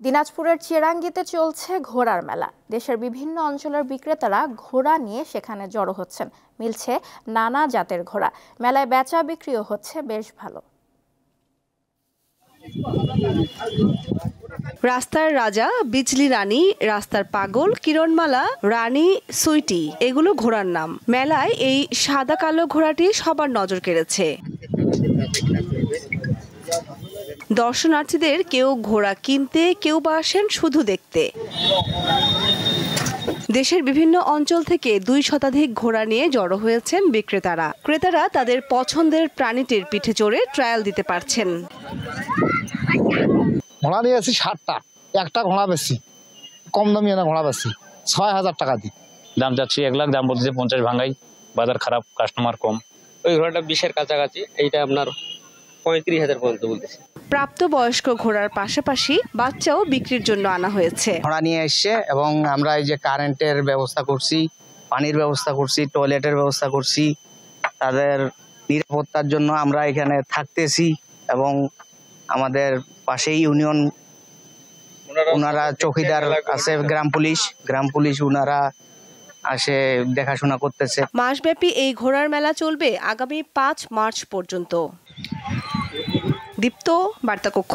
দিনাজপুরের চিরাঙ্গীতে চলছে ঘোড়ার মেলা। দেশের বিভিন্ন অঞ্চলের বিক্রেতারা ঘোড়া নিয়ে সেখানে জড়ো হচ্ছেন। মিলছে নানা জাতের ঘোড়া। মেলায় বেচা বিক্রিও হচ্ছে বেশ ভালো। রাস্তার রাজা, বিজলি রানী, রাস্তার পাগল, কিরণমালা, রানী, সুইটি এগুলো ঘোড়ার নাম। মেলায় এই সাদা কালো ঘোড়াটি সবার নজর কেড়েছে। দর্শনার্থীদের কেউ ঘোড়া কিনতে, কেউ বা আসেন শুধু দেখতে। দেশের বিভিন্ন অঞ্চল থেকে 2 শতাধিক ঘোড়া নিয়ে জড়ো হয়েছেন বিক্রেতারা। ক্রেতারা তাদের পছন্দের প্রাণীটির পিঠে চড়ে ট্রায়াল দিতে পারছেন। ঘোড়া নিয়ে আসি 60টা, একটা ঘোড়া বেশি, কম দামি না ঘোড়া বেশি, 6000 টাকা দিই। দাম যাচ্ছে 1 লাখ, দাম বলতেছে 50 ভাঙাই। বাজার খারাপ, কাস্টমার কম। ওই ঘোড়াটা 20-এর কাছাকাছি, এইটা আপনার 35,000 পর্যন্ত বলতেছে। প্রাপ্তবয়স্ক ঘোড়ার পাশাপাশি বাচ্চাও বিক্রির জন্য আনা হয়েছে। ঘোড়া নিয়ে এসছে এবং আমরা এই যে কারেন্টের ব্যবস্থা করছি, পানির ব্যবস্থা করছি, টয়লেটের ব্যবস্থা করছি। তাদের নিরাপত্তার জন্য আমরা এখানে থাকতেছি এবং আমাদের পাশেই ইউনিয়ন ওনারা চৌকিদার আছে, গ্রাম পুলিশ ওনারা আসে দেখাশোনা করতেছে। মাসব্যাপী এই ঘোড়ার মেলা চলবে আগামী 5 মার্চ পর্যন্ত। দীপ্ত, বার্তা কক্ষ।